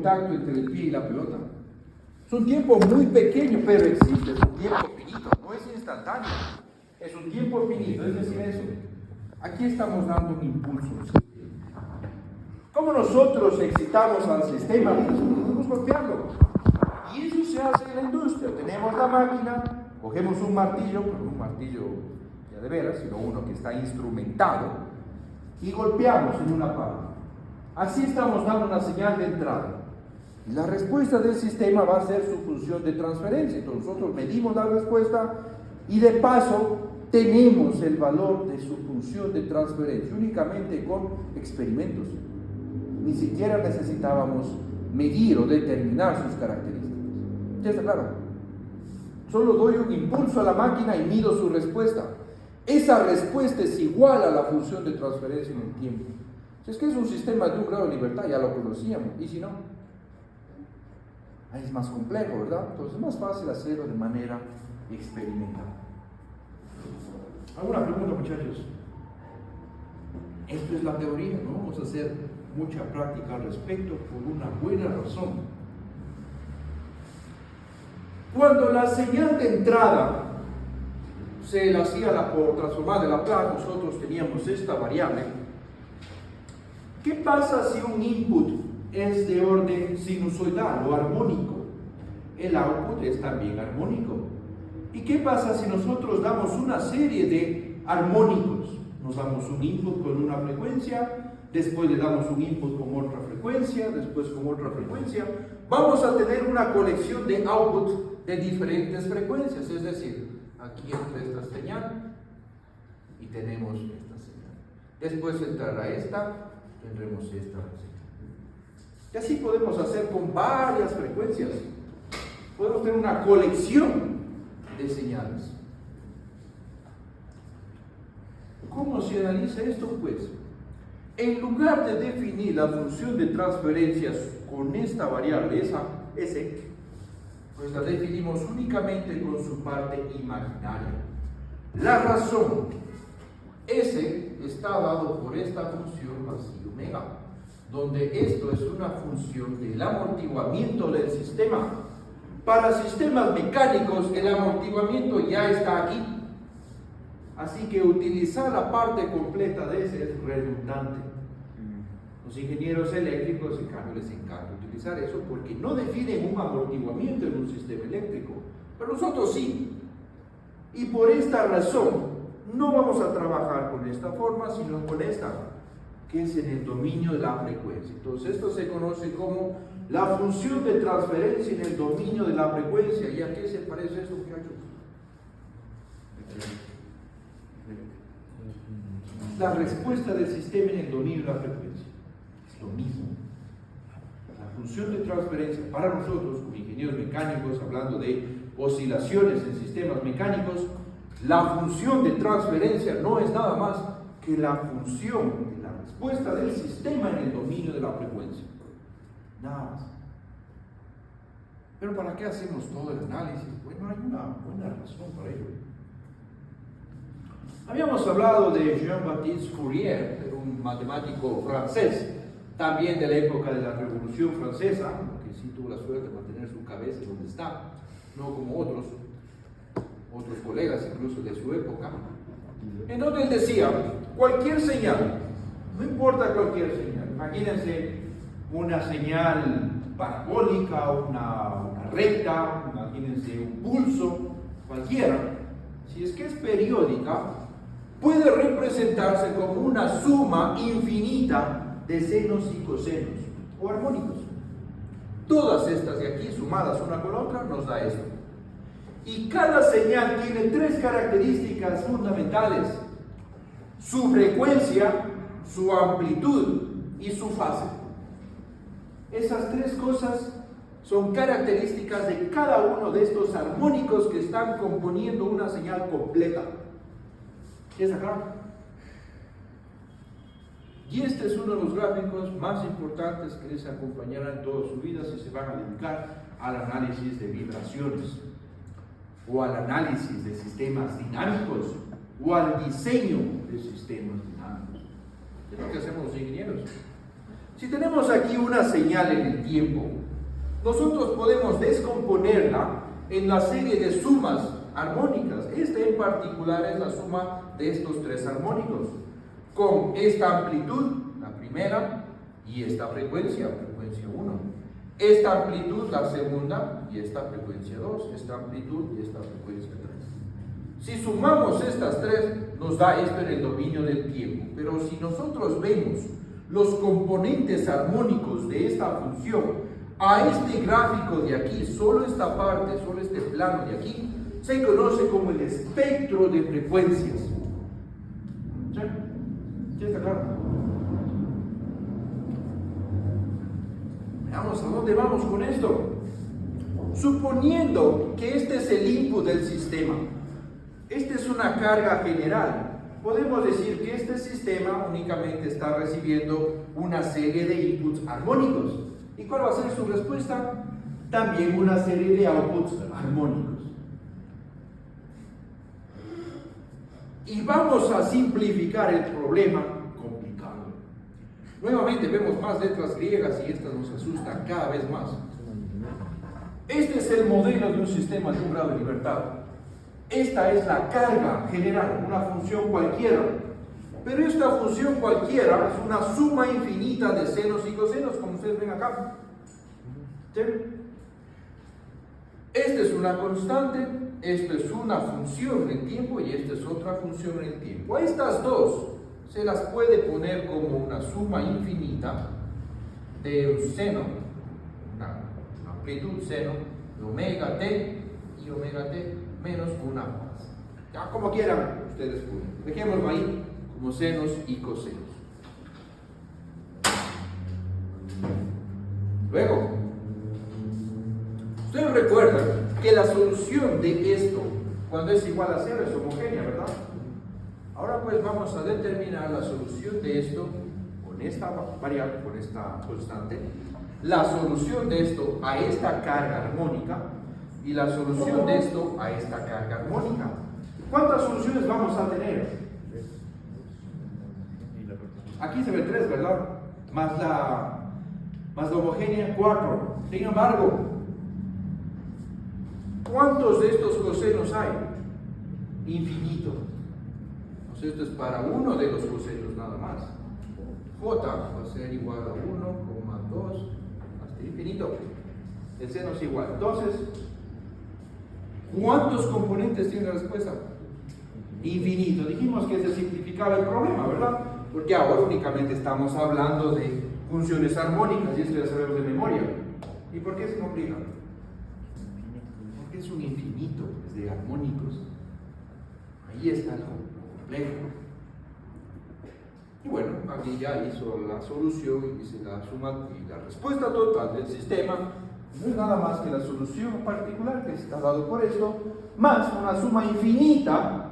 contacto entre el pie y la pelota. Es un tiempo muy pequeño, pero existe, es un tiempo finito, no es instantáneo, es un tiempo finito, es decir, eso. Aquí estamos dando un impulso al sistema. ¿Cómo nosotros excitamos al sistema? Pues podemos golpearlo. Y eso se hace en la industria. Tenemos la máquina, cogemos un martillo, pero un martillo ya de veras, sino uno que está instrumentado, y golpeamos en una parte. Así estamos dando una señal de entrada. Y la respuesta del sistema va a ser su función de transferencia. Entonces nosotros medimos la respuesta y de paso tenemos el valor de su función de transferencia únicamente con experimentos. Ni siquiera necesitábamos medir o determinar sus características. ¿Ya está claro? Solo doy un impulso a la máquina y mido su respuesta. Esa respuesta es igual a la función de transferencia en el tiempo. Si es que es un sistema de un grado de libertad, ya lo conocíamos. ¿Y si no? Ahí es más complejo, ¿verdad? Entonces es más fácil hacerlo de manera experimental. ¿Alguna pregunta, muchachos? Esto es la teoría, no vamos a hacer mucha práctica al respecto por una buena razón. Cuando la señal de entrada se la hacía por transformar de Laplace, nosotros teníamos esta variable. ¿Qué pasa si un input es de orden sinusoidal o armónico? El output es también armónico. ¿Y qué pasa si nosotros damos una serie de armónicos? Nos damos un input con una frecuencia, después le damos un input con otra frecuencia, después con otra frecuencia. Vamos a tener una colección de output de diferentes frecuencias, es decir, aquí entra esta señal y tenemos esta señal. Después entrará esta, tendremos esta señal. Y así podemos hacer con varias frecuencias. Podemos tener una colección de señales. ¿Cómo se analiza esto? Pues, en lugar de definir la función de transferencias con esta variable, esa S, pues la definimos únicamente con su parte imaginaria. La razón, S está dado por esta función vacío omega, donde esto es una función del amortiguamiento del sistema. Para sistemas mecánicos, el amortiguamiento ya está aquí. Así que utilizar la parte completa de ese es redundante. Los ingenieros eléctricos, en cambio, les encanta utilizar eso porque no definen un amortiguamiento en un sistema eléctrico. Pero nosotros sí. Y por esta razón, no vamos a trabajar con esta forma, sino con esta, que es en el dominio de la frecuencia. Entonces, esto se conoce como la función de transferencia en el dominio de la frecuencia. ¿Y a qué se parece esto, muchachos? La respuesta del sistema en el dominio de la frecuencia. Es lo mismo. La función de transferencia para nosotros, como ingenieros mecánicos, hablando de oscilaciones en sistemas mecánicos, la función de transferencia no es nada más que la función de la respuesta del sistema en el dominio de la frecuencia. Nada más. Pero ¿para qué hacemos todo el análisis? Bueno, hay una buena razón para ello. Habíamos hablado de Jean-Baptiste Fourier, un matemático francés, también de la época de la Revolución Francesa, que sí tuvo la suerte de mantener su cabeza donde está, no como otros colegas incluso de su época, en donde él decía, cualquier señal, no importa cualquier señal, imagínense una señal parabólica, una recta, imagínense un pulso, cualquiera, si es que es periódica, puede representarse como una suma infinita de senos y cosenos o armónicos. Todas estas de aquí sumadas una con la otra nos da esto. Y cada señal tiene tres características fundamentales: su frecuencia, su amplitud y su fase. Esas tres cosas son características de cada uno de estos armónicos que están componiendo una señal completa. ¿Es acá? Y este es uno de los gráficos más importantes que les acompañarán toda su vida si se van a dedicar al análisis de vibraciones, o al análisis de sistemas dinámicos, o al diseño de sistemas dinámicos. Es lo que hacemos los ingenieros. Si tenemos aquí una señal en el tiempo, nosotros podemos descomponerla en la serie de sumas armónicas. Esta en particular es la suma de estos tres armónicos, con esta amplitud, la primera, y esta frecuencia 1. Esta amplitud, la segunda, y esta frecuencia 2. Esta amplitud y esta frecuencia 3. Si sumamos estas tres, nos da esto en el dominio del tiempo. Pero si nosotros vemos los componentes armónicos de esta función a este gráfico de aquí, solo esta parte, solo este plano de aquí, se conoce como el espectro de frecuencias. ¿Sí? ¿Sí está claro? Veamos a dónde vamos con esto. Suponiendo que este es el input del sistema, esta es una carga general, podemos decir que este sistema únicamente está recibiendo una serie de inputs armónicos. ¿Y cuál va a ser su respuesta? También una serie de outputs armónicos. Y vamos a simplificar el problema complicado. Nuevamente vemos más letras griegas y estas nos asustan cada vez más. Este es el modelo de un sistema de un grado de libertad. Esta es la carga general, una función cualquiera. Pero esta función cualquiera es una suma infinita de senos y cosenos, como ustedes ven acá. ¿Sí? Esta es una constante, esta es una función en el tiempo y esta es otra función en el tiempo. A estas dos se las puede poner como una suma infinita de un seno, una amplitud seno, de omega t y omega t menos una más. Ya como quieran ustedes ponen. Dejémoslo ahí como senos y cosenos. Luego, ustedes recuerdan que la solución de esto, cuando es igual a 0, es homogénea, ¿verdad? Ahora pues vamos a determinar la solución de esto con esta variable, con esta constante, la solución de esto a esta carga armónica y la solución de esto a esta carga armónica. ¿Cuántas soluciones vamos a tener? Aquí se ve 3, ¿verdad? Más la homogénea 4. Sin embargo, ¿cuántos de estos cosenos hay? Infinito. Entonces esto es para uno de los cosenos nada más. J va a ser igual a 1,2 hasta infinito. El seno es igual. Entonces, ¿cuántos componentes tiene la respuesta? Infinito. Dijimos que se simplificaba el problema, ¿verdad? Porque ahora únicamente estamos hablando de funciones armónicas y esto ya sabemos de memoria. ¿Y por qué se complica? Porque es un infinito de armónicos. Ahí está lo complejo. Y bueno, aquí ya hizo la solución y dice la suma y la respuesta total del sistema. No es nada más que la solución particular que está dado por esto, más una suma infinita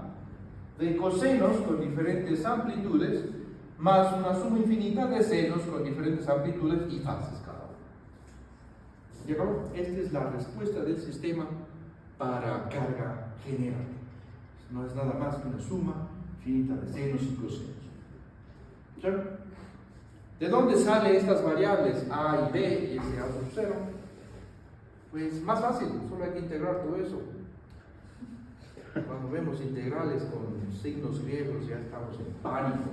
de cosenos con diferentes amplitudes, más una suma infinita de senos con diferentes amplitudes y fases cada uno. ¿Llegó? Esta es la respuesta del sistema para carga general. No es nada más que una suma infinita de senos y cosenos. ¿Sí? ¿De dónde salen estas variables A y B y ese A sub 0? Pues más fácil, solo hay que integrar todo eso. Cuando vemos integrales con signos griegos ya estamos en pánico.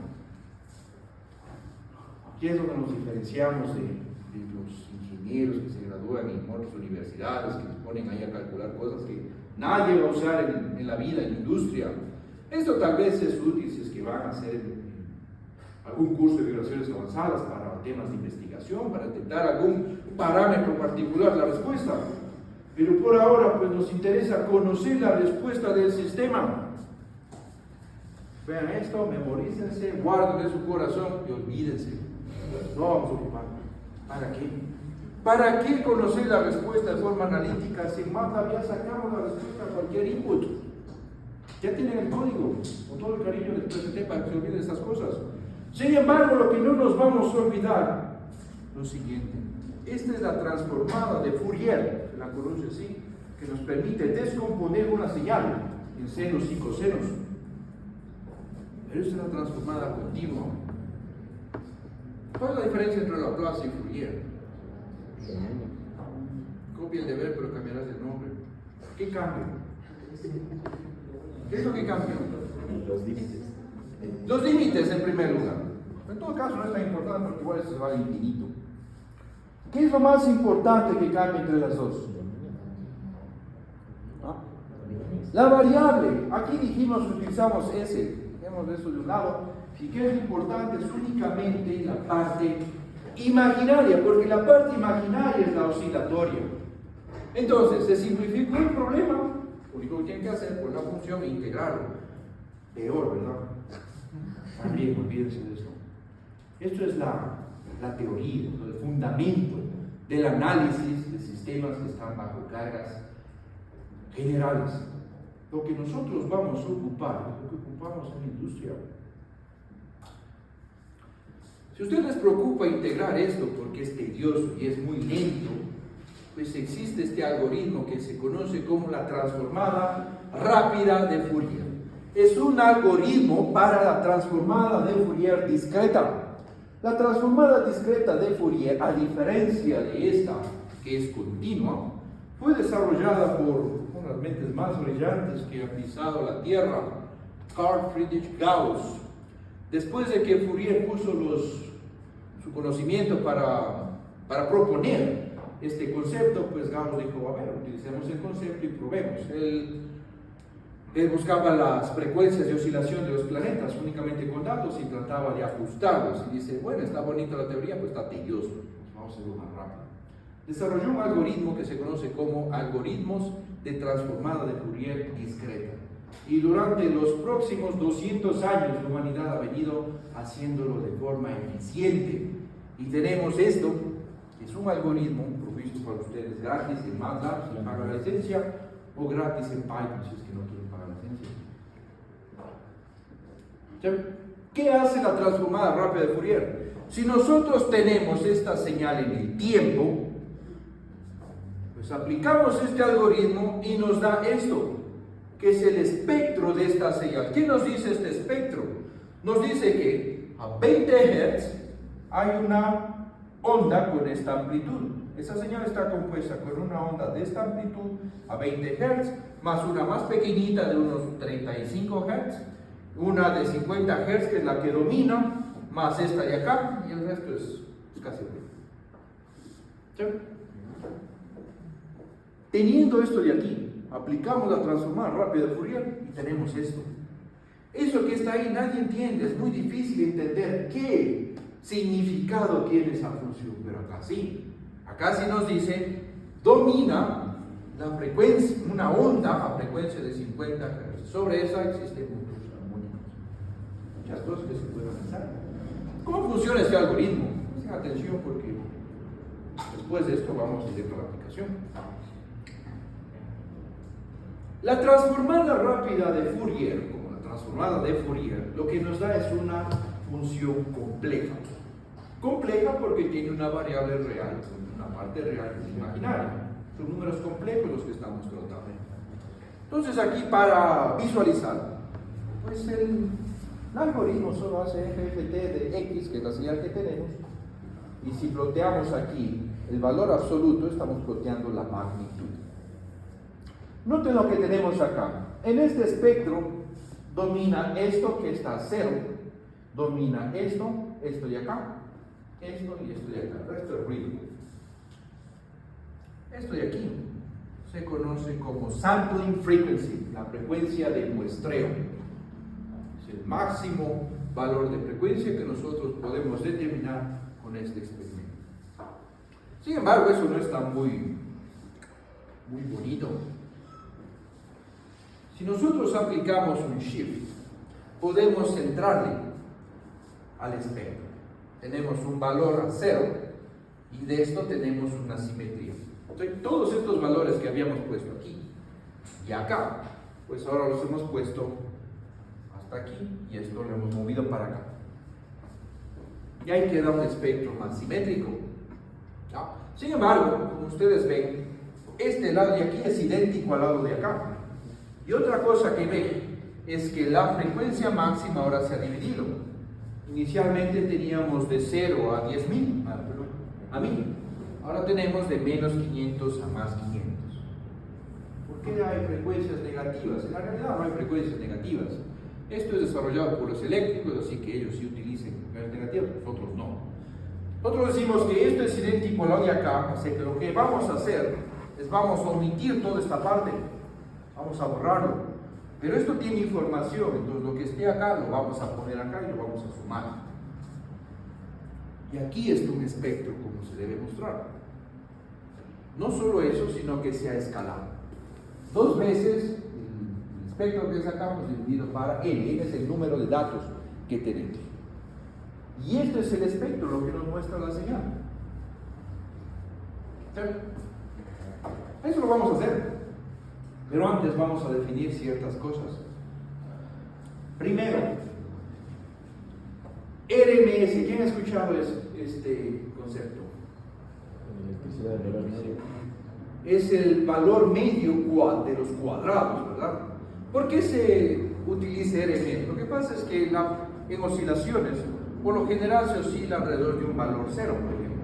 Aquí es donde nos diferenciamos de los ingenieros que se gradúan en otras universidades, que nos ponen ahí a calcular cosas que nadie va a usar en la vida, en la industria. Esto tal vez es útil si es que van a hacer algún curso de vibraciones avanzadas para temas de investigación, para detectar algún parámetro particular la respuesta. Pero por ahora pues nos interesa conocer la respuesta del sistema. Vean esto, memorícense, guarden en su corazón y olvídense. No vamos a ocupar. ¿Para qué? ¿Para qué conocer la respuesta de forma analítica? Sin más, ya sacamos la respuesta a cualquier input. Ya tienen el código, con todo el cariño del PCT para que se olviden estas cosas. Sin embargo, lo que no nos vamos a olvidar, lo siguiente. Esta es la transformada de Fourier, se la conoce así, que nos permite descomponer una señal en senos y cosenos. Pero esta es la transformada continua. ¿Cuál es la diferencia entre Laplace y Fourier? Copia el deber, pero cambiarás el nombre. ¿Qué cambia? ¿Qué es lo que cambia? Los límites. Los límites, en primer lugar. En todo caso, no es tan importante porque igual esto se va al infinito. ¿Qué es lo más importante que cambia entre las dos? ¿Ah? La variable. Aquí dijimos, utilizamos ese. Tenemos eso de un lado. Y que es importante es únicamente la parte imaginaria, porque la parte imaginaria es la oscilatoria. Entonces, se simplificó el problema. Lo único que tienen que hacer por la función es integrarlo. Peor, ¿verdad? También olvídense de esto. Esto es la teoría, el fundamento del análisis de sistemas que están bajo cargas generales. Lo que nosotros vamos a ocupar, lo que ocupamos en la industria. Si a ustedes les preocupa integrar esto porque es tedioso y es muy lento, pues existe este algoritmo que se conoce como la transformada rápida de Fourier. Es un algoritmo para la transformada de Fourier discreta. La transformada discreta de Fourier, a diferencia de esta, que es continua, fue desarrollada por una de las mentes más brillantes que ha pisado la Tierra, Carl Friedrich Gauss. Después de que Fourier puso su conocimiento para proponer este concepto, pues Gauss dijo, a ver, utilicemos el concepto y probemos. Él buscaba las frecuencias de oscilación de los planetas únicamente con datos y trataba de ajustarlos. Y dice, bueno, está bonita la teoría, pero está tedioso. Vamos a hacerlo más rápido. Desarrolló un algoritmo que se conoce como algoritmos de transformada de Fourier discreta. Y durante los próximos 200 años la humanidad ha venido haciéndolo de forma eficiente. Y tenemos esto, que es un algoritmo provisto para ustedes gratis en MATLAB, si pagan la licencia, o gratis en Python, si es que no quieren pagar la licencia. ¿Qué hace la transformada rápida de Fourier? Si nosotros tenemos esta señal en el tiempo, pues aplicamos este algoritmo y nos da esto, que es el espectro de esta señal. ¿Qué nos dice este espectro? Nos dice que a 20 Hz hay una onda con esta amplitud. Esa señal está compuesta con una onda de esta amplitud a 20 Hz, más una más pequeñita de unos 35 Hz, una de 50 Hz que es la que domina, más esta de acá, y el resto es casi igual. ¿Sí? Teniendo esto de aquí, aplicamos la transformada rápida de Fourier y tenemos esto. Eso que está ahí nadie entiende, es muy difícil entender qué significado tiene esa función, pero acá sí. Acá sí nos dice, domina la frecuencia, una onda a frecuencia de 50 Hz. Sobre esa existen muchos armónicos. Muchas cosas que se pueden pensar. ¿Cómo funciona este algoritmo? Presten atención porque después de esto vamos directo a la aplicación. La transformada rápida de Fourier, como la transformada de Fourier, lo que nos da es una función compleja. Compleja porque tiene una variable real, una parte real que es imaginaria. Son números complejos los que estamos tratando. Entonces aquí para visualizar, pues el algoritmo solo hace FFT de X, que es la señal que tenemos, y si ploteamos aquí el valor absoluto, estamos ploteando la magnitud. Noten lo que tenemos acá. En este espectro domina esto que está a 0, domina esto de acá, esto y esto de acá. Esto es ruido. Esto de aquí se conoce como sampling frequency, la frecuencia de muestreo. Es el máximo valor de frecuencia que nosotros podemos determinar con este experimento. Sin embargo, eso no está muy bonito. Si nosotros aplicamos un shift, podemos centrarle al espectro. Tenemos un valor a 0 y de esto tenemos una simetría. Entonces, todos estos valores que habíamos puesto aquí y acá, pues ahora los hemos puesto hasta aquí y esto lo hemos movido para acá. Y ahí queda un espectro más simétrico. ¿Ya? Sin embargo, como ustedes ven, este lado de aquí es idéntico al lado de acá. Y otra cosa que ven es que la frecuencia máxima ahora se ha dividido. Inicialmente teníamos de 0 a 10.000, a 1000. Ahora tenemos de menos 500 a más 500. ¿Por qué hay frecuencias negativas? En la realidad no hay frecuencias negativas. Esto es desarrollado por los eléctricos, así que ellos sí utilizan frecuencias negativas, nosotros no. Nosotros decimos que esto es idéntico a lo de acá, así que lo que vamos a hacer es vamos a omitir toda esta parte, vamos a borrarlo. Pero esto tiene información, entonces lo que esté acá lo vamos a poner acá y lo vamos a sumar. Y aquí está un espectro como se debe mostrar. No solo eso, sino que sea escalar. 2 veces el espectro que sacamos dividido para n es el número de datos que tenemos. Y esto es el espectro, lo que nos muestra la señal. Eso lo vamos a hacer. Pero antes vamos a definir ciertas cosas. Primero, RMS. ¿Quién ha escuchado este concepto? Es el valor medio de los cuadrados, ¿verdad? ¿Por qué se utiliza RMS? Lo que pasa es que en oscilaciones, por lo general se oscila alrededor de un valor 0, por ejemplo.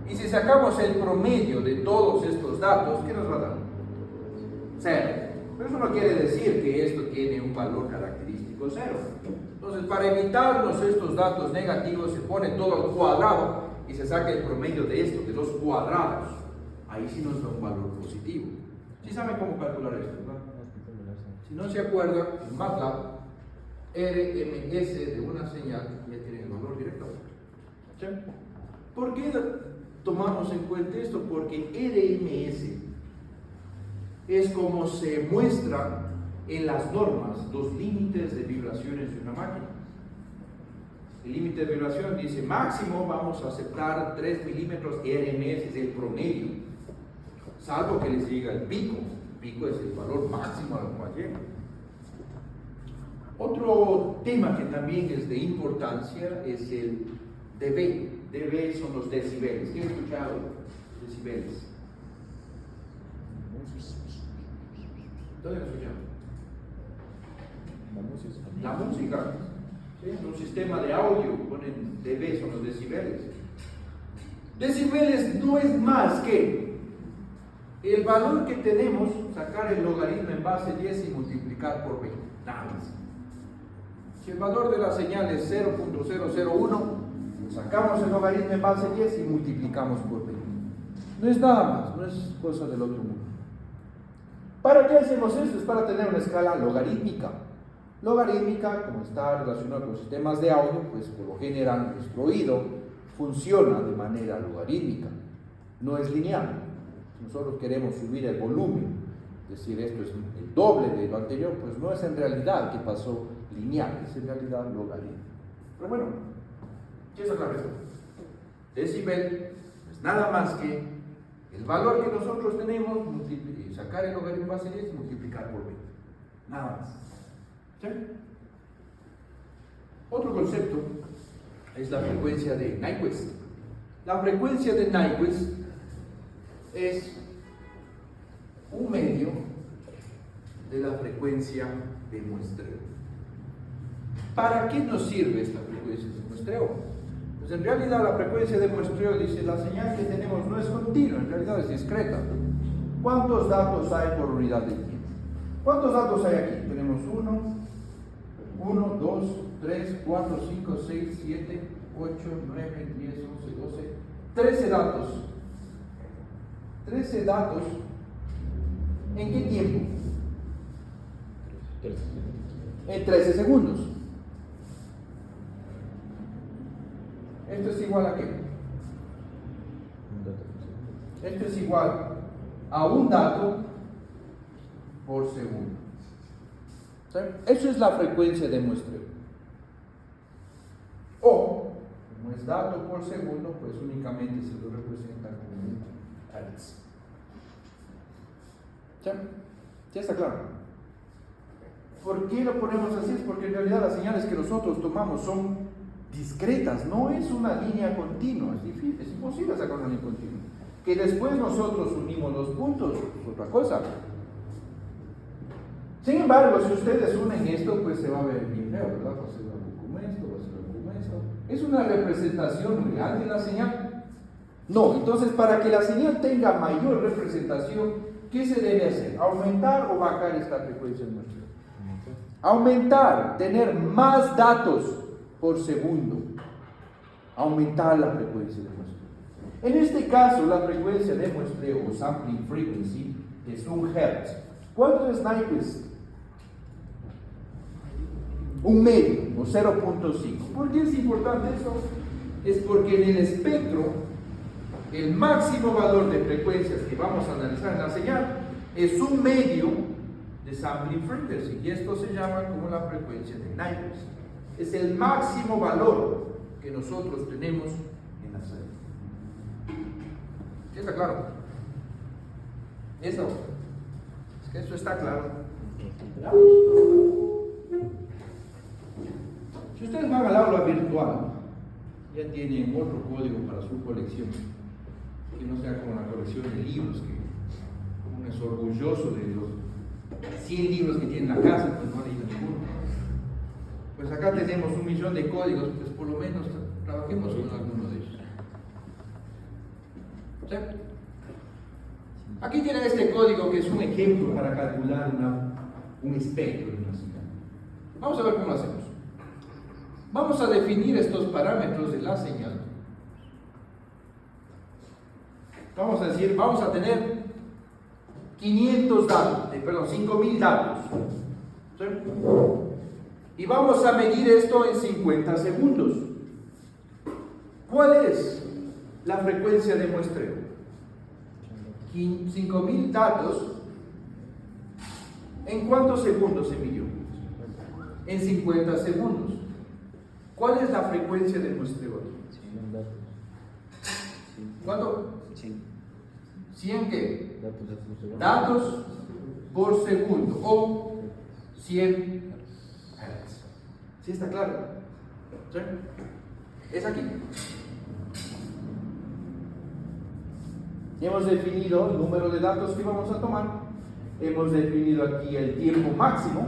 Y si sacamos el promedio de todos estos datos, ¿qué nos va a dar? 0. Pero eso no quiere decir que esto tiene un valor característico 0. Entonces, para evitarnos estos datos negativos, se pone todo al cuadrado y se saca el promedio de esto, de los cuadrados. Ahí sí nos da un valor positivo. ¿Sí saben cómo calcular esto, verdad? Si no se acuerdan, en MATLAB, RMS de una señal ya tiene el valor directo. ¿Sí? ¿Por qué tomamos en cuenta esto? Porque RMS es como se muestra en las normas los límites de vibraciones de una máquina. El límite de vibración dice máximo vamos a aceptar 3 milímetros RMS, es el promedio, salvo que les diga el pico. El pico es el valor máximo al cual llega. Otro tema que también es de importancia es el dB. dB son los decibeles. ¿Quién ha escuchado decibeles? ¿Dónde lo escuchamos? La música. ¿Sí? En un sistema de audio ponen dB, son los decibeles. Decibeles no es más que el valor que tenemos, sacar el logaritmo en base 10 y multiplicar por 20. Nada más. Si el valor de la señal es 0.001, sacamos el logaritmo en base 10 y multiplicamos por 20. No es nada más, no es cosa del otro mundo. ¿Para qué hacemos esto? Es para tener una escala logarítmica. Logarítmica, como está relacionado con sistemas de audio, pues por lo general nuestro oído funciona de manera logarítmica, no es lineal. Si nosotros queremos subir el volumen, es decir, esto es el doble de lo anterior, pues no es en realidad que pasó lineal, es en realidad logarítmico. Pero bueno, ¿qué es la clave? Decibel es nada más que el valor que nosotros tenemos, sacar el logaritmo base 10 y multiplicar por 20. Nada más. ¿Sí? Otro concepto es la frecuencia de Nyquist. La frecuencia de Nyquist es un medio de la frecuencia de muestreo. ¿Para qué nos sirve esta frecuencia de muestreo? Pues en realidad la frecuencia de muestreo dice la señal que tenemos no es continua, en realidad es discreta. ¿Cuántos datos hay por unidad de tiempo? ¿Cuántos datos hay aquí? Tenemos 1, 2, 3, 4, 5, 6, 7, 8, 9, 10, 11, 12, 13 datos. 13 datos. ¿En qué tiempo? En 13 segundos. ¿Esto es igual a qué? Esto es igual a un dato por segundo. ¿Sí? Eso es la frecuencia de muestreo. O, como es dato por segundo, pues únicamente se lo representa como un hertz. ¿Sí? ¿Ya está claro? ¿Por qué lo ponemos así? Es porque en realidad las señales que nosotros tomamos son discretas, no es una línea continua, es difícil, es imposible sacar una línea continua. Que después nosotros unimos los puntos, es otra cosa. Sin embargo, si ustedes unen esto, pues se va a ver bien feo, ¿verdad? Va a ser algo como esto, va a ser algo como esto. ¿Es una representación real de la señal? No. Entonces, para que la señal tenga mayor representación, ¿qué se debe hacer? ¿Aumentar o bajar esta frecuencia de muestreo? Aumentar, tener más datos por segundo. Aumentar la frecuencia de muestreo. En este caso, la frecuencia de muestreo o sampling frequency es 1 Hz. ¿Cuánto es Nyquist? 1/2 o 0.5. ¿Por qué es importante esto? Es porque en el espectro, el máximo valor de frecuencias que vamos a analizar en la señal es 1/2 de sampling frequency, y esto se llama como la frecuencia de Nyquist. Es el máximo valor que nosotros tenemos en la señal. ¿Sí está claro? Eso. Es que eso está claro. Si ustedes van al aula virtual, ya tienen otro código para su colección, que no sea como la colección de libros, que uno es orgulloso de los 100 libros que tiene en la casa, pues no ha leído ninguno. Pues acá tenemos 1 millón de códigos, pues por lo menos trabajemos con alguno de ellos. ¿Sí? Aquí tienen este código que es un ejemplo para calcular un espectro de una señal. Vamos a ver cómo lo hacemos. Vamos a definir estos parámetros de la señal. Vamos a decir, vamos a tener 500 datos, 5000 datos. ¿Sí? Y vamos a medir esto en 50 segundos. ¿Cuál es la frecuencia de muestreo? 5000 datos. ¿En cuántos segundos se midió? En 50 segundos. ¿Cuál es la frecuencia de muestreo aquí? 100 datos. ¿Cuánto? 100. ¿100 qué? Datos. Datos por segundo o 100 Hz. ¿Sí está claro? ¿Sí? Es aquí. Hemos definido el número de datos que vamos a tomar. Hemos definido aquí el tiempo máximo.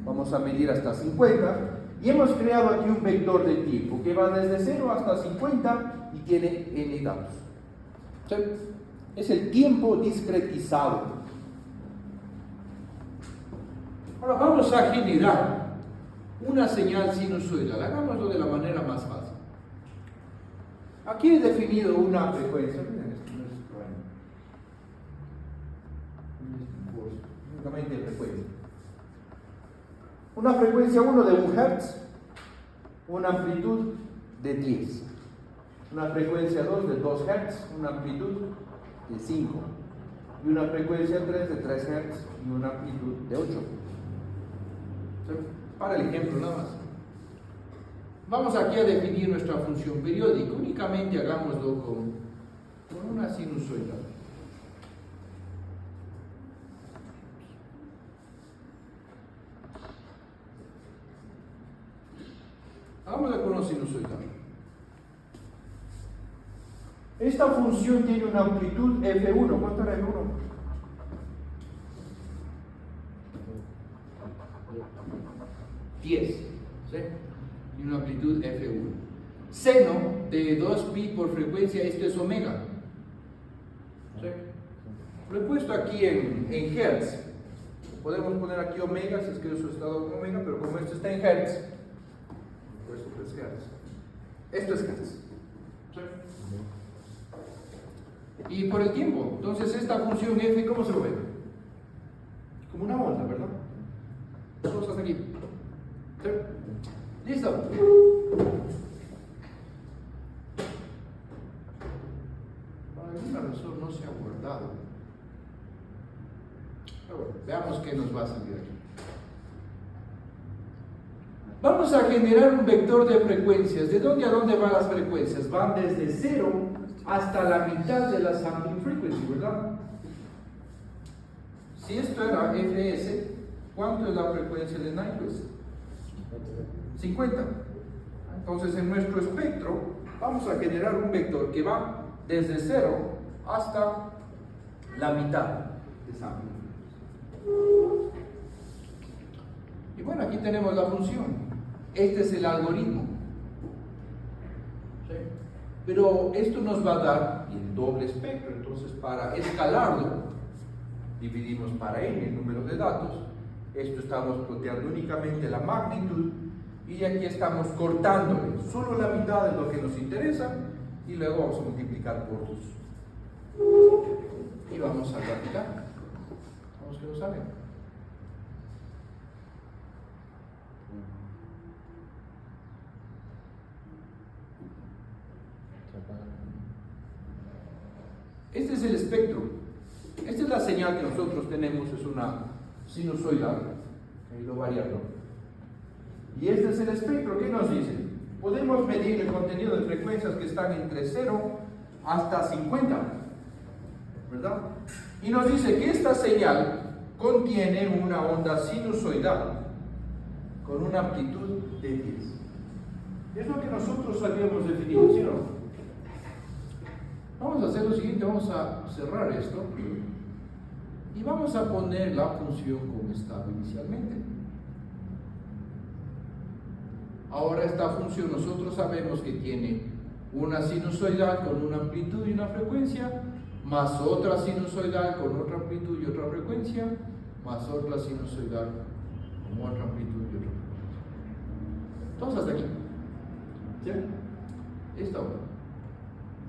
Vamos a medir hasta 50. Y hemos creado aquí un vector de tiempo que va desde 0 hasta 50 y tiene n datos. ¿Sí? Es el tiempo discretizado. Ahora vamos a generar una señal sinusoidal. Hagámoslo de la manera más fácil. Aquí he definido una frecuencia. Miren esto, no es problema. Únicamente frecuencia. Una frecuencia 1 de 1 Hz, una amplitud de 10. Una frecuencia 2 de 2 Hz, una amplitud de 5. Y una frecuencia 3 de 3 Hz y una amplitud de 8. Para el ejemplo nada más. Vamos aquí a definir nuestra función periódica. Únicamente hagámoslo con una sinusoidal. Hagámoslo con una sinusoidal. Esta función tiene una amplitud F1. ¿Cuánto era F1? 10. ¿Sí? Y una amplitud F1. Seno de 2pi por frecuencia, esto es omega. ¿Sí? Lo he puesto aquí en Hertz. Podemos poner aquí omega si es que eso está en omega, pero como esto está en Hertz, por eso es Hertz. Esto es Hertz. ¿Sí? Y por el tiempo, entonces esta función f, ¿cómo se lo ve? Como una onda, ¿verdad? Vamos hasta aquí. ¿Sí? ¿Listo? Por alguna razón no se ha guardado. Pero bueno, veamos qué nos va a salir aquí. Vamos a generar un vector de frecuencias. ¿De dónde a dónde van las frecuencias? Van desde 0 hasta la mitad de la sampling frequency, ¿verdad? Si esto era Fs, ¿cuánto es la frecuencia de Nyquist? 50. Entonces en nuestro espectro vamos a generar un vector que va desde 0 hasta la mitad de sampling. Y bueno, aquí tenemos la función. Este es el algoritmo. ¿sí? Pero esto nos va a dar el doble espectro. Entonces, para escalarlo, dividimos para n el número de datos. Esto estamos ploteando únicamente la magnitud y aquí estamos cortándole solo la mitad de lo que nos interesa y luego vamos a multiplicar por 2 y vamos a graficar. Vamos que nos sale. Este es el espectro. Esta es la señal que nosotros tenemos, es una sinusoidal, que ha ido variando. Y este es el espectro. ¿Qué nos dice? Podemos medir el contenido de frecuencias que están entre 0 hasta 50, ¿verdad? Y nos dice que esta señal contiene una onda sinusoidal con una amplitud de 10. Es lo que nosotros habíamos definido, ¿sí o no? Vamos a hacer lo siguiente, vamos a cerrar esto y vamos a poner la función como estaba inicialmente. Ahora esta función nosotros sabemos que tiene una sinusoidal con una amplitud y una frecuencia, más otra sinusoidal con otra amplitud y otra frecuencia, más otra sinusoidal con otra amplitud y otra frecuencia. Entonces hasta aquí. ¿Sí? Esta hora.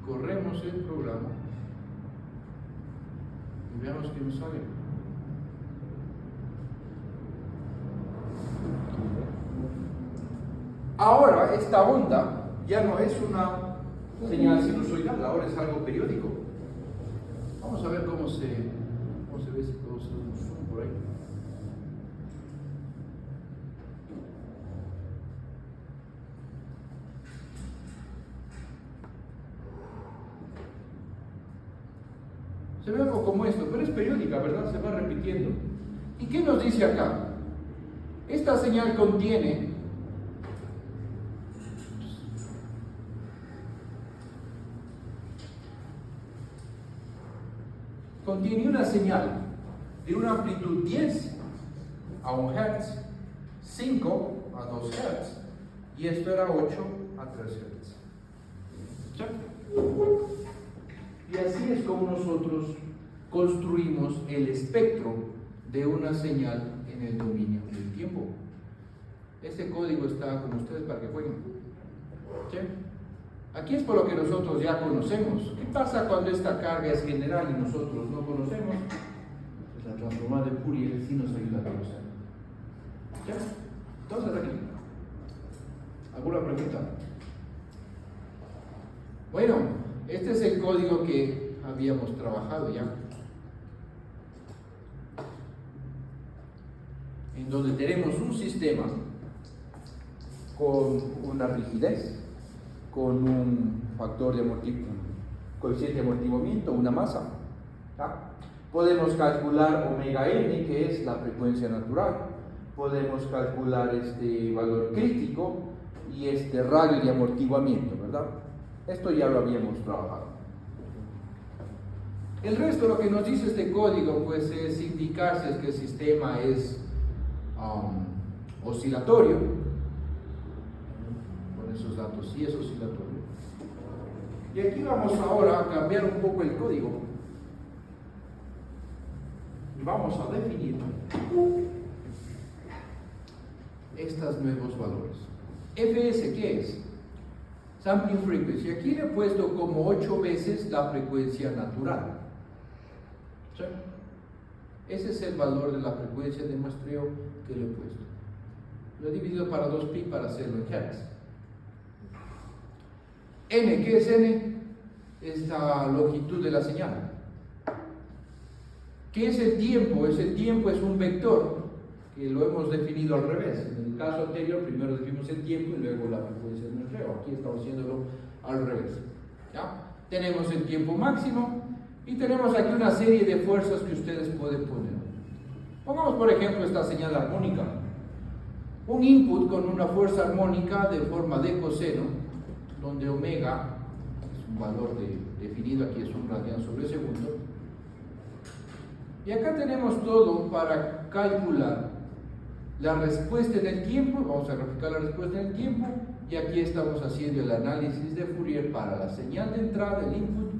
Corremos el programa y veamos qué nos sale. Ahora esta onda ya no es una señal sinusoidal, ahora es algo periódico. Vamos a ver cómo se ve, si puedo hacer un zoom por ahí. Se ve algo como esto, pero es periódica, ¿verdad? Se va repitiendo. ¿Y qué nos dice acá? Esta señal contiene una señal de una amplitud 10 a 1 Hz, 5 a 2 Hz, y esto era 8 a 3 Hz. ¿Sí? Y así es como nosotros construimos el espectro de una señal en el dominio del tiempo. Este código está con ustedes para que jueguen. ¿Sí? Aquí es por lo que nosotros ya conocemos. ¿Qué pasa cuando esta carga es general y nosotros no conocemos? Pues la transformada de Fourier sí nos ayuda a conocer. ¿Sí? Entonces aquí. ¿Alguna pregunta? Bueno, este es el código que habíamos trabajado ya, en donde tenemos un sistema con una rigidez, con un factor de coeficiente de amortiguamiento, una masa. ¿Ya? Podemos calcular omega n, que es la frecuencia natural. Podemos calcular este valor crítico y este radio de amortiguamiento, ¿verdad? Esto ya lo habíamos trabajado. El resto, lo que nos dice este código, pues es indicar si es que el sistema es oscilatorio. Con esos datos, sí es oscilatorio. Y aquí vamos ahora a cambiar un poco el código. Y vamos a definir estos nuevos valores. Fs, ¿qué es? Sampling frequency. Aquí le he puesto como 8 veces la frecuencia natural. ¿Sí? Ese es el valor de la frecuencia de muestreo que le he puesto. Lo he dividido para 2pi para hacerlo en Hz. N, ¿qué es N? Es la longitud de la señal. ¿Qué es el tiempo? El tiempo es un vector que lo hemos definido al revés. En el caso anterior, primero definimos el tiempo y luego la frecuencia de muestreo. Aquí estamos haciéndolo al revés. ¿Ya? Tenemos el tiempo máximo y tenemos aquí una serie de fuerzas que ustedes pueden poner. Pongamos, por ejemplo, esta señal armónica. Un input con una fuerza armónica de forma de coseno, donde omega es un valor definido, aquí es un radian sobre segundo. Y acá tenemos todo para calcular la respuesta en el tiempo. Vamos a graficar la respuesta en el tiempo Y aquí estamos haciendo el análisis de Fourier para la señal de entrada, el input,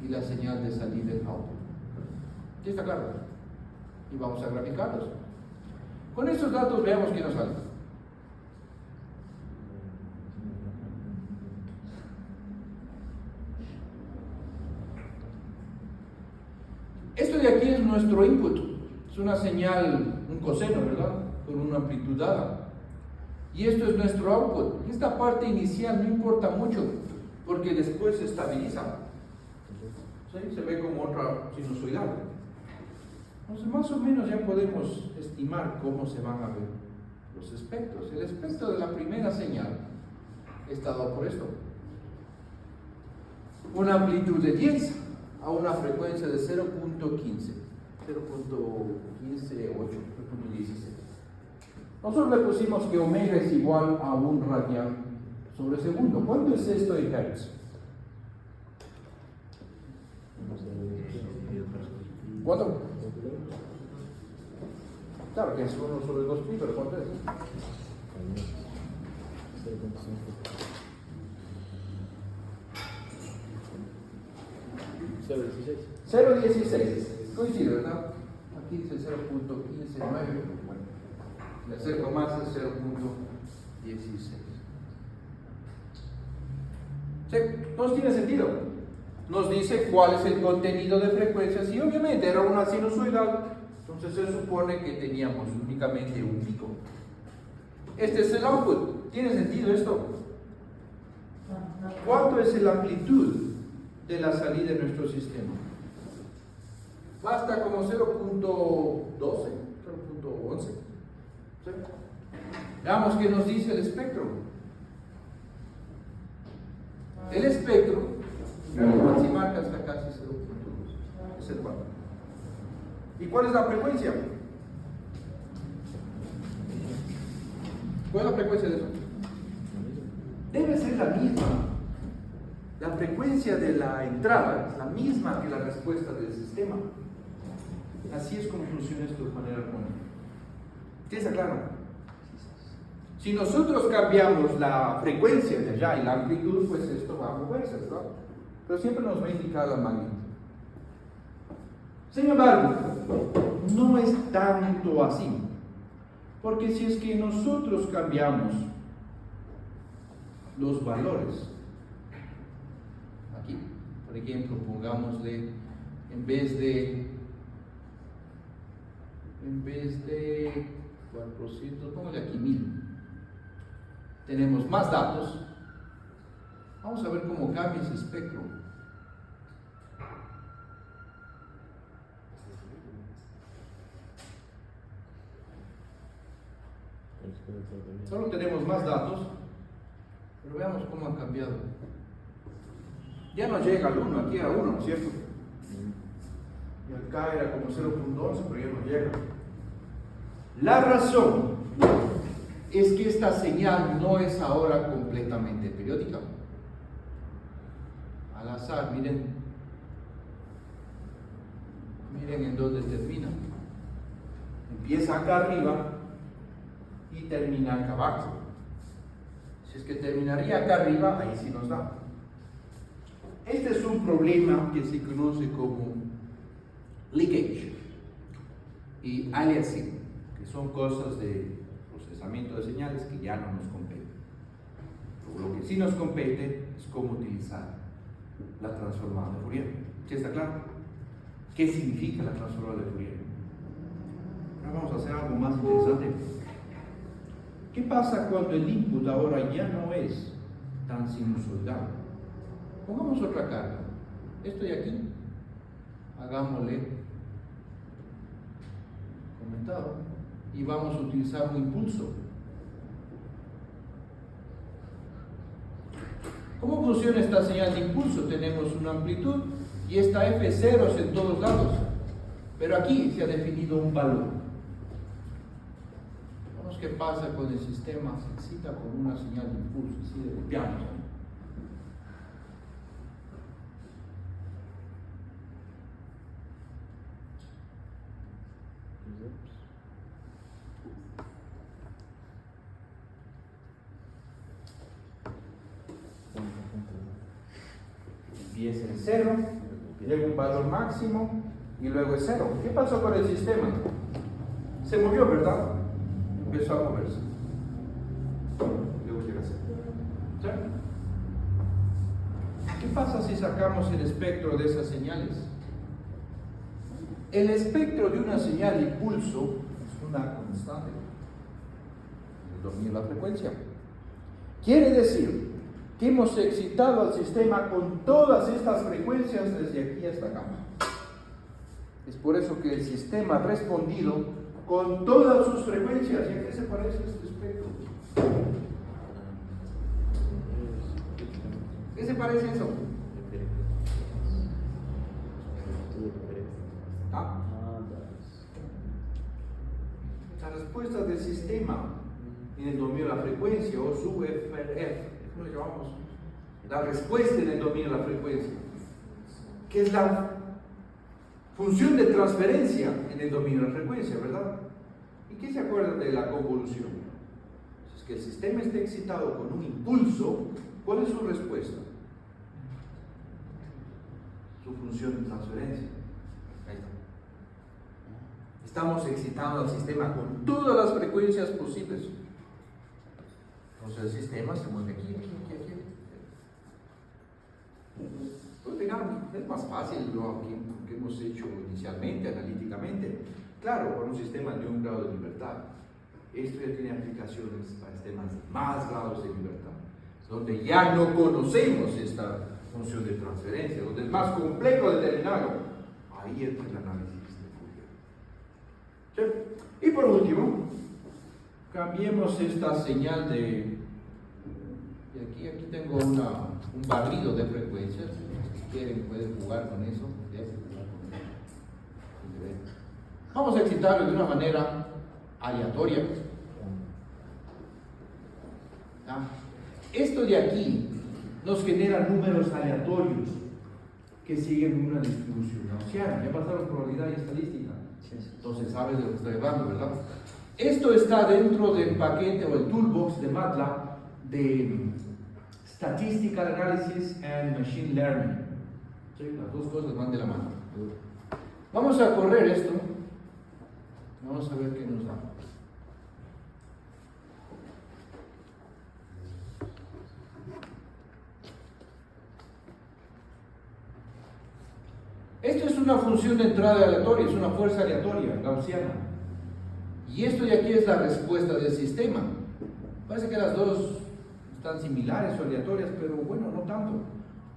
y la señal de salida, el output. ¿Sí está claro? Y vamos a graficarlos. Con estos datos veamos qué nos sale. Esto de aquí es nuestro input. Es una señal, un coseno, ¿verdad? Con una amplitud dada. Y esto es nuestro output. Esta parte inicial no importa mucho, porque después se estabiliza. ¿Sí? Se ve como otra sinusoidal. Entonces, más o menos ya podemos estimar cómo se van a ver los espectros. El espectro de la primera señal está dado por esto. Una amplitud de 10 a una frecuencia de 0.15, 0.158, 0.16. Nosotros le pusimos que omega es igual a 1 radian sobre segundo. ¿Cuánto es esto en hertz? ¿Cuánto? Claro que es 1 sobre 2 pi, pero ¿cuánto es? 0.16. Coincide, ¿verdad? Aquí dice 0.159. Bueno, le acerco más es 0.16. ¿Sí? Entonces tiene sentido. Nos dice cuál es el contenido de frecuencias y obviamente era una sinusoidal, entonces se supone que teníamos únicamente un pico. Este es el output. ¿Tiene sentido esto? ¿Cuánto es la amplitud de la salida de nuestro sistema? Basta como 0.12, 0.11. ¿Sí? Veamos qué nos dice el espectro. El espectro, si marca hasta casi 0.2, es el 4. ¿Y cuál es la frecuencia? ¿Cuál es la frecuencia de eso? Debe ser la misma. La frecuencia de la entrada es la misma que la respuesta del sistema. Así es como funciona esto de manera armónica. ¿Sí está claro? Si nosotros cambiamos la frecuencia de allá y la amplitud, pues esto va a moverse, ¿verdad? Pero siempre nos va a indicar la magnitud. Sin embargo, no es tanto así. Porque si es que nosotros cambiamos los valores, aquí, por ejemplo, pongámosle, en vez de 400, pongámosle aquí 1000. Tenemos más datos. Vamos a ver cómo cambia ese espectro. Solo tenemos más datos, pero veamos cómo ha cambiado. Ya no llega al 1, aquí era 1, ¿no es cierto? Y acá era como 0.11, pero ya no llega. La razón es que esta señal no es ahora completamente periódica. Al azar, miren en dónde termina. Empieza acá arriba y termina acá abajo. Si es que terminaría acá arriba, ahí sí nos da. Este es un problema que se conoce como leakage y aliasing, que son cosas de procesamiento de señales que ya no nos competen. Lo que sí nos compete es cómo utilizar la transformada de Fourier. ¿Sí está claro? ¿Qué significa la transformada de Fourier? Ahora vamos a hacer algo más interesante. ¿Qué pasa cuando el input ahora ya no es tan sinusoidal? Pongamos otra carga. Esto de aquí, hagámosle comentado y vamos a utilizar un impulso. ¿Cómo funciona esta señal de impulso? Tenemos una amplitud y esta F ceros en todos lados, pero aquí se ha definido un valor. Vamos qué pasa cuando el sistema se excita con una señal de impulso, así de golpeamos. empieza en 0, llega un valor máximo y luego es 0. ¿Qué pasó con el sistema? Se movió, ¿verdad? Empezó a moverse. Luego llega a 0. ¿Sí? ¿Qué pasa si sacamos el espectro de esas señales? El espectro de una señal impulso es una constante. El dominio de la frecuencia. Quiere decir que hemos excitado al sistema con todas estas frecuencias desde aquí hasta acá. Es por eso que el sistema ha respondido con todas sus frecuencias. ¿Y a qué se parece este espectro? ¿Qué se parece eso? ¿Ah? La respuesta del sistema en el dominio de la frecuencia, o su FRF, ¿cómo le llamamos? La respuesta en el dominio de la frecuencia, que es la función de transferencia en el dominio de la frecuencia, ¿verdad? ¿Y qué se acuerdan de la convolución? Es que el sistema esté excitado con un impulso, ¿cuál es su respuesta? Su función de transferencia. Ahí está. Estamos excitando al sistema con todas las frecuencias posibles. Entonces el sistema se mueve aquí. Pues digamos, es más fácil lo que hemos hecho inicialmente, analíticamente. Claro, con un sistema de un grado de libertad. Esto ya tiene aplicaciones para sistemas de más grados de libertad, donde ya no conocemos esta función de transferencia, donde es más complejo determinarlo. Ahí entra el análisis de Fourier. ¿Sí? Y por último, cambiemos esta señal de... Y aquí tengo un barrido de frecuencias. Si quieren pueden jugar con eso. Vamos a excitarlo de una manera aleatoria. Esto de aquí nos genera números aleatorios que siguen una distribución gaussiana. Ya pasaron probabilidad y estadística. Entonces sabes de lo que estoy hablando, ¿verdad? Esto está dentro del paquete o el toolbox de MATLAB de Statistical Analysis and Machine Learning. ¿Sí? Las dos cosas van de la mano. Vamos a correr esto. Vamos a ver qué nos da. Esto es una función de entrada aleatoria, es una fuerza aleatoria, gaussiana. Y esto de aquí es la respuesta del sistema. Parece que las dos están similares o aleatorias, pero bueno, no tanto.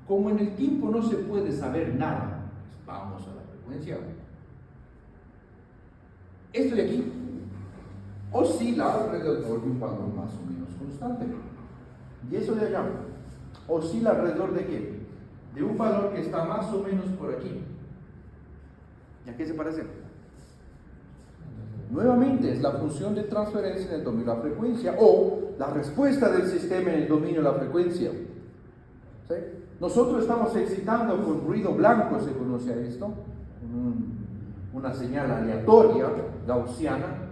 Como en el tiempo no se puede saber nada, pues vamos a la frecuencia. Esto de aquí oscila alrededor de un valor más o menos constante. Y eso de allá oscila alrededor de qué? De un valor que está más o menos por aquí. ¿Y a qué se parece? Nuevamente es la función de transferencia en el dominio de la frecuencia o la respuesta del sistema en el dominio de la frecuencia. ¿Sí? Nosotros estamos excitando con ruido blanco, se conoce a esto, una señal aleatoria, gaussiana.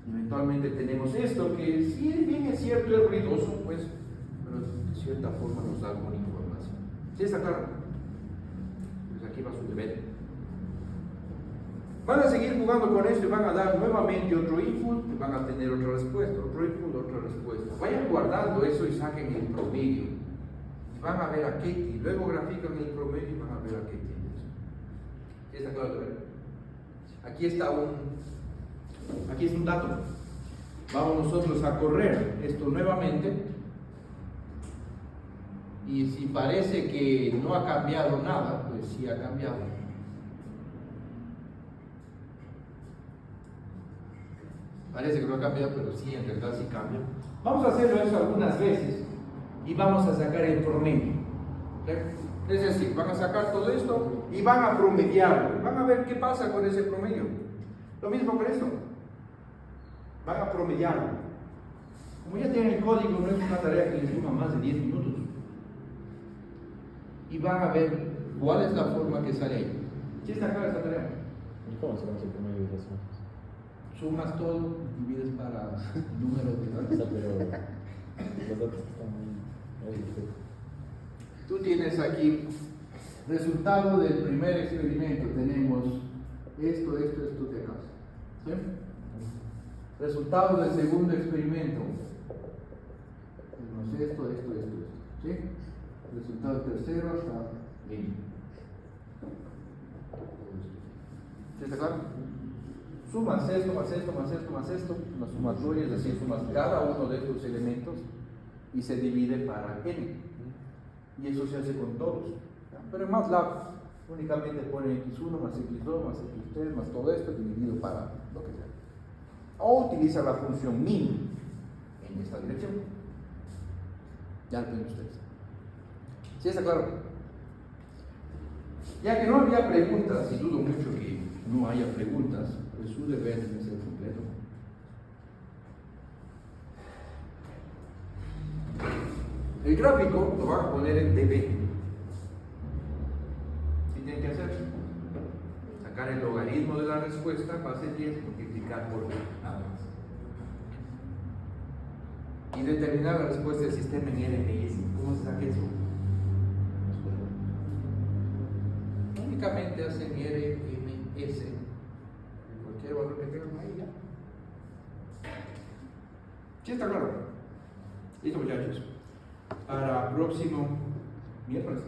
Eventualmente tenemos esto que si bien es cierto es ruidoso, pues, pero de cierta forma nos da alguna información. ¿Sí está claro? Pues aquí va su deber. Van a seguir jugando con esto y van a dar nuevamente otro input y van a tener otra respuesta, otro input, otra respuesta. Vayan guardando eso y saquen el promedio. Y van a ver a qué, y luego grafican el promedio y van a ver a qué tiene eso. ¿Sí está claro? Aquí es un dato. Vamos nosotros a correr esto nuevamente. Y si parece que no ha cambiado nada, pues sí ha cambiado. Parece que no ha cambiado, pero sí, en realidad sí cambia. Vamos a hacerlo eso algunas veces y vamos a sacar el promedio. Es decir, van a sacar todo esto y van a promediarlo. Van a ver qué pasa con ese promedio. Lo mismo con esto. Van a promediarlo. Como ya tienen el código, no es una tarea que les toma más de 10 minutos. Y van a ver cuál es la forma que sale ahí. ¿Sí está clara esa tarea? ¿Y cómo se conoce el promedio de las sumas? Sumas todo, divides para números de datos. O sea, pero los datos están muy... Tú tienes aquí Resultado del primer experimento, tenemos esto de acá. ¿Sí? Resultado del segundo experimento, tenemos esto. ¿Sí? Resultado tercero está bien. ¿Sí está claro? Sumas esto, más esto, una sumatoria, es decir, sumas cada uno de estos elementos y se divide para n. Y eso se hace con todos. ¿Ya? Pero en MATLAB únicamente pone x1 más x2 más x3 más todo esto dividido para lo que sea. O utiliza la función min en esta dirección. Ya lo tienen ustedes. ¿Sí está claro? Ya que no había preguntas, y dudo mucho que no haya preguntas, pues su deber debe ser completo. El gráfico lo van a poner en dB. ¿Qué tienen que hacer? Sacar el logaritmo de la respuesta, base 10, multiplicar por b, nada más. Y determinar la respuesta del sistema en RMS. ¿Cómo se saca eso? Únicamente hacen RMS. Cualquier valor que tengan ahí ya. ¿Sí está claro? Listo, muchachos. Para próximo miércoles.